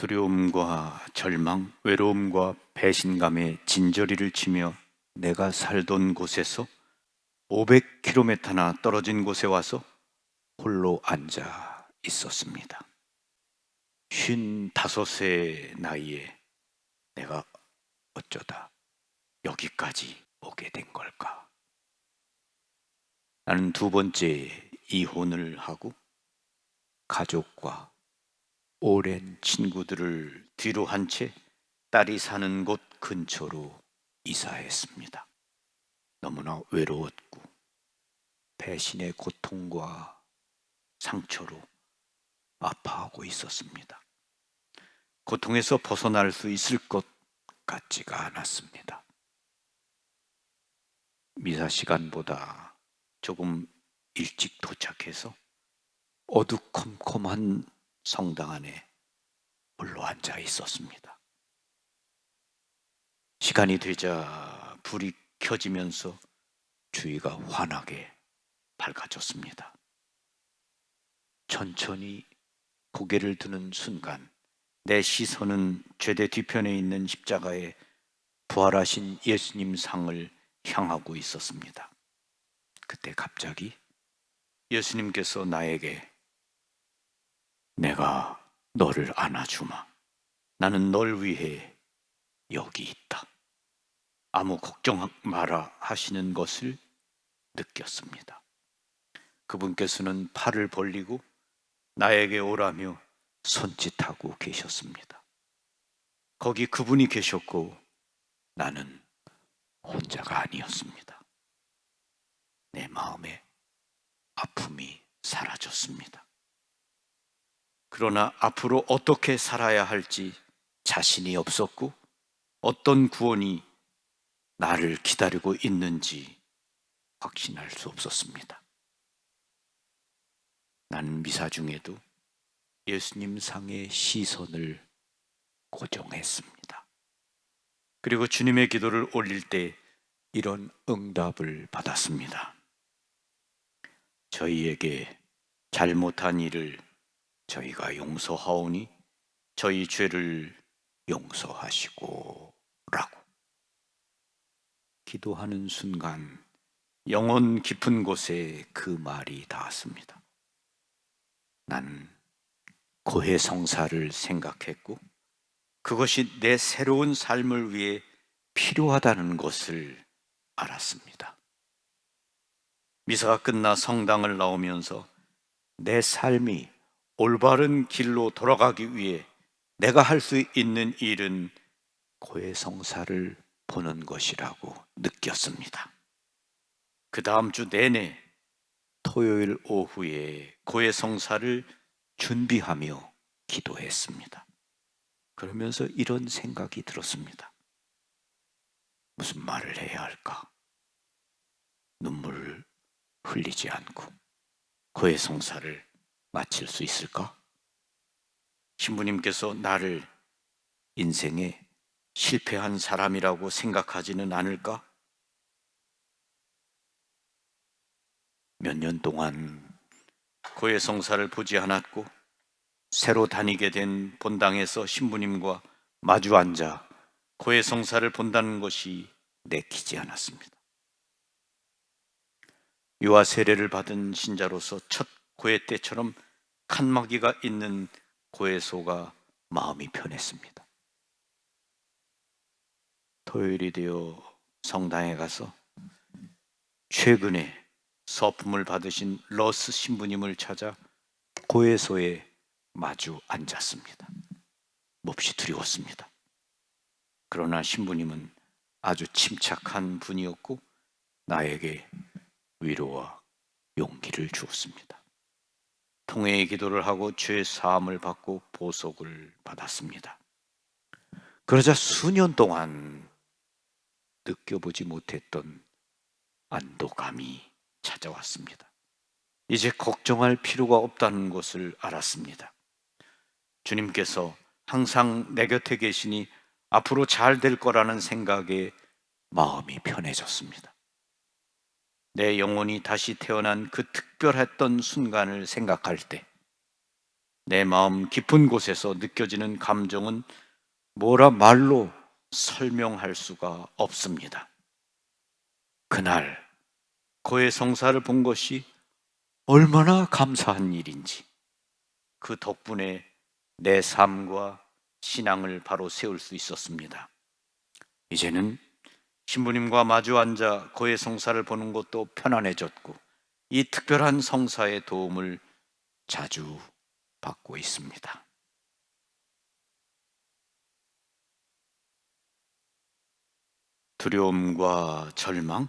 두려움과 절망, 외로움과 배신감에 진저리를 치며 내가 살던 곳에서 500km나 떨어진 곳에 와서 홀로 앉아 있었습니다. 55세 나이에 내가 어쩌다 여기까지 오게 된 걸까? 나는 두 번째 이혼을 하고 가족과 오랜 친구들을 뒤로 한 채 딸이 사는 곳 근처로 이사했습니다. 너무나 외로웠고 배신의 고통과 상처로 아파하고 있었습니다. 고통에서 벗어날 수 있을 것 같지가 않았습니다. 미사 시간보다 조금 일찍 도착해서 어두컴컴한 성당 안에 홀로 앉아 있었습니다. 시간이 되자 불이 켜지면서 주위가 환하게 밝아졌습니다. 천천히 고개를 드는 순간 내 시선은 죄대 뒤편에 있는 십자가에 부활하신 예수님 상을 향하고 있었습니다. 그때 갑자기 예수님께서 나에게 내가 너를 안아주마. 나는 널 위해 여기 있다. 아무 걱정 마라 하시는 것을 느꼈습니다. 그분께서는 팔을 벌리고 나에게 오라며 손짓하고 계셨습니다. 거기 그분이 계셨고 나는 혼자가 아니었습니다. 내 마음에 아픔이 사라졌습니다. 그러나 앞으로 어떻게 살아야 할지 자신이 없었고 어떤 구원이 나를 기다리고 있는지 확신할 수 없었습니다. 나는 미사 중에도 예수님 상의 시선을 고정했습니다. 그리고 주님의 기도를 올릴 때 이런 응답을 받았습니다. 저희에게 잘못한 일을 저희가 용서하오니 저희 죄를 용서하시고 라고. 기도하는 순간 영혼 깊은 곳에 그 말이 닿았습니다. 나는 고해성사를 생각했고 그것이 내 새로운 삶을 위해 필요하다는 것을 알았습니다. 미사가 끝나 성당을 나오면서 내 삶이 올바른 길로 돌아가기 위해 내가 할 수 있는 일은 고해성사를 보는 것이라고 느꼈습니다. 그 다음 주 내내 토요일 오후에 고해성사를 준비하며 기도했습니다. 그러면서 이런 생각이 들었습니다. 무슨 말을 해야 할까? 눈물을 흘리지 않고 고해성사를 마칠 수 있을까? 신부님께서 나를 인생에 실패한 사람이라고 생각하지는 않을까? 몇 년 동안 고해성사를 보지 않았고 새로 다니게 된 본당에서 신부님과 마주 앉아 고해성사를 본다는 것이 내키지 않았습니다. 유아 세례를 받은 신자로서 첫 고해 때처럼 칸막이가 있는 고해소가 마음이 편했습니다. 토요일이 되어 성당에 가서 최근에 서품을 받으신 러스 신부님을 찾아 고해소에 마주 앉았습니다. 몹시 두려웠습니다. 그러나 신부님은 아주 침착한 분이었고 나에게 위로와 용기를 주었습니다. 통회의 기도를 하고 죄 사함을 받고 보석을 받았습니다. 그러자 수년 동안 느껴보지 못했던 안도감이 찾아왔습니다. 이제 걱정할 필요가 없다는 것을 알았습니다. 주님께서 항상 내 곁에 계시니 앞으로 잘 될 거라는 생각에 마음이 편해졌습니다. 내 영혼이 다시 태어난 그 특별했던 순간을 생각할 때 내 마음 깊은 곳에서 느껴지는 감정은 뭐라 말로 설명할 수가 없습니다. 그날 그의 성사를 본 것이 얼마나 감사한 일인지, 그 덕분에 내 삶과 신앙을 바로 세울 수 있었습니다. 이제는 신부님과 마주 앉아 그의 성사를 보는 것도 편안해졌고, 이 특별한 성사의 도움을 자주 받고 있습니다. 두려움과 절망,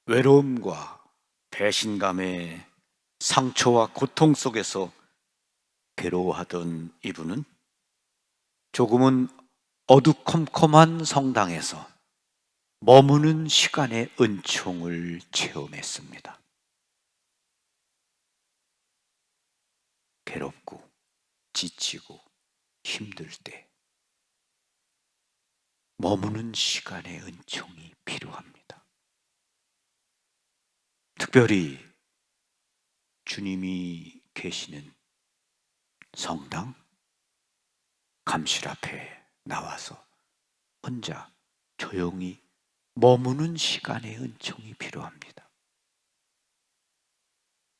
외로움과 배신감의 상처와 고통 속에서 괴로워하던 이분은 조금은 어두컴컴한 성당에서 머무는 시간의 은총을 체험했습니다. 괴롭고 지치고 힘들 때 머무는 시간의 은총이 필요합니다. 특별히 주님이 계시는 성당, 감실 앞에 나와서 혼자 조용히 머무는 시간의 은총이 필요합니다.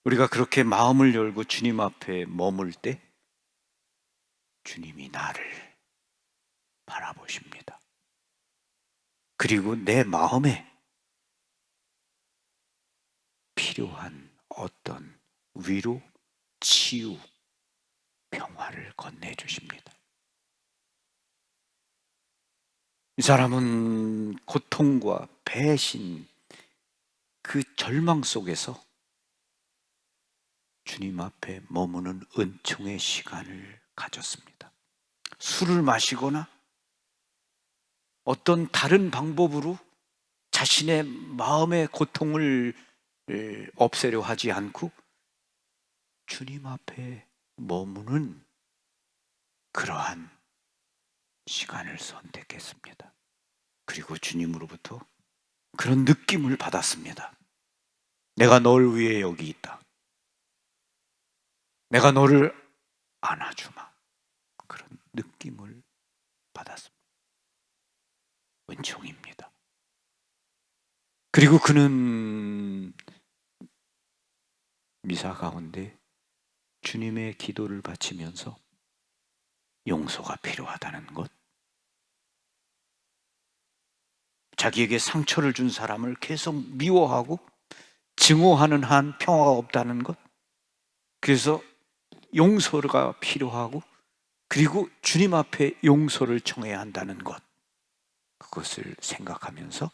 우리가 그렇게 마음을 열고 주님 앞에 머물 때 주님이 나를 바라보십니다. 그리고 내 마음에 필요한 어떤 위로, 치유, 평화를 건네주십니다. 이 사람은 고통과 배신, 그 절망 속에서 주님 앞에 머무는 은총의 시간을 가졌습니다. 술을 마시거나 어떤 다른 방법으로 자신의 마음의 고통을 없애려 하지 않고 주님 앞에 머무는 그러한 시간을 선택했습니다. 그리고 주님으로부터 그런 느낌을 받았습니다. 내가 널 위해 여기 있다. 내가 너를 안아주마. 그런 느낌을 받았습니다. 은총입니다. 그리고 그는 미사 가운데 주님의 기도를 바치면서 용서가 필요하다는 것, 자기에게 상처를 준 사람을 계속 미워하고 증오하는 한 평화가 없다는 것, 그래서 용서가 필요하고 그리고 주님 앞에 용서를 청해야 한다는 것, 그것을 생각하면서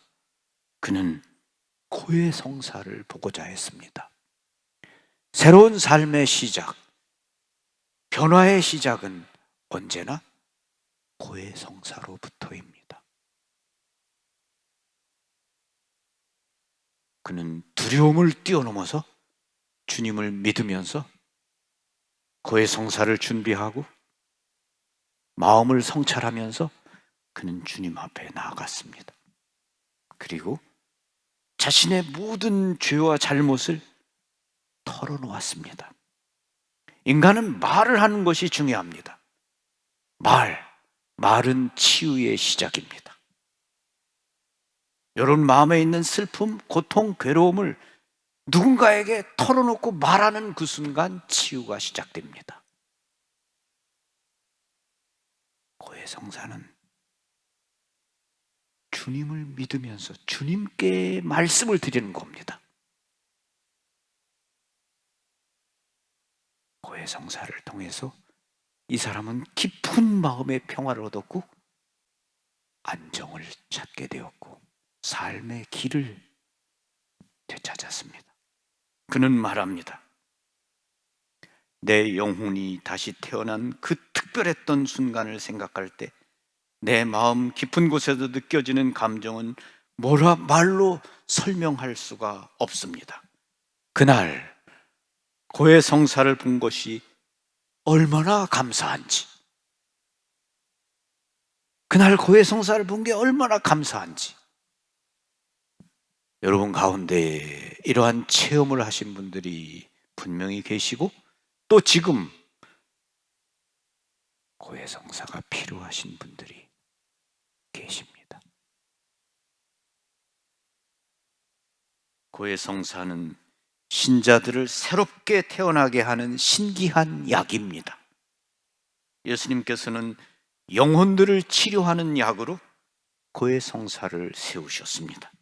그는 고해 성사를 보고자 했습니다. 새로운 삶의 시작, 변화의 시작은 언제나 고해 성사로부터입니다. 그는 두려움을 뛰어넘어서 주님을 믿으면서 고해 성사를 준비하고 마음을 성찰하면서 그는 주님 앞에 나아갔습니다. 그리고 자신의 모든 죄와 잘못을 털어놓았습니다. 인간은 말을 하는 것이 중요합니다. 말은 치유의 시작입니다. 여러분 마음에 있는 슬픔, 고통, 괴로움을 누군가에게 털어놓고 말하는 그 순간 치유가 시작됩니다. 고해 성사는 주님을 믿으면서 주님께 말씀을 드리는 겁니다. 고해 성사를 통해서 이 사람은 깊은 마음의 평화를 얻었고 안정을 찾게 되었고 삶의 길을 되찾았습니다. 그는 말합니다. 내 영혼이 다시 태어난 그 특별했던 순간을 생각할 때 내 마음 깊은 곳에서 느껴지는 감정은 뭐라 말로 설명할 수가 없습니다. 그날 고해 성사를 본 것이 얼마나 감사한지, 그날 고해 성사를 본 게 얼마나 감사한지, 여러분 가운데 이러한 체험을 하신 분들이 분명히 계시고 또 지금 고해성사가 필요하신 분들이 계십니다. 고해성사는 신자들을 새롭게 태어나게 하는 신기한 약입니다. 예수님께서는 영혼들을 치료하는 약으로 고해성사를 세우셨습니다.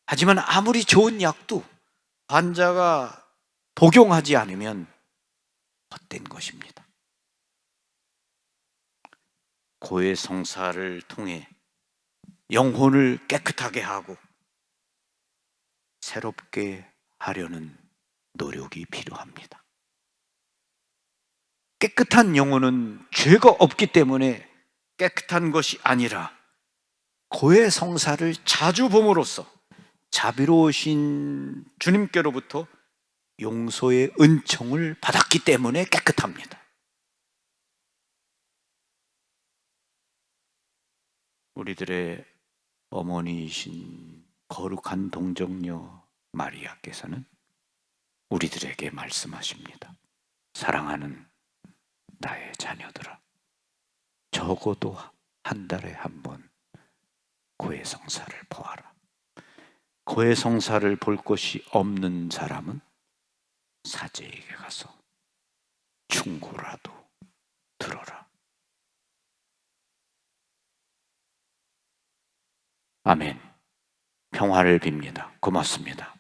하지만 아무리 좋은 약도 환자가 복용하지 않으면 헛된 것입니다. 고해성사를 통해 영혼을 깨끗하게 하고 새롭게 하려는 노력이 필요합니다. 깨끗한 영혼은 죄가 없기 때문에 깨끗한 것이 아니라 고해성사를 자주 봄으로써 자비로우신 주님께로부터 용서의 은총을 받았기 때문에 깨끗합니다. 우리들의 어머니이신 거룩한 동정녀 마리아께서는 우리들에게 말씀하십니다. 사랑하는 나의 자녀들아, 적어도 한 달에 한 번 고해성사를 보아라. 고해성사를 볼 것이 없는 사람은 사제에게 가서 충고라도 들어라. 아멘. 평화를 빕니다. 고맙습니다.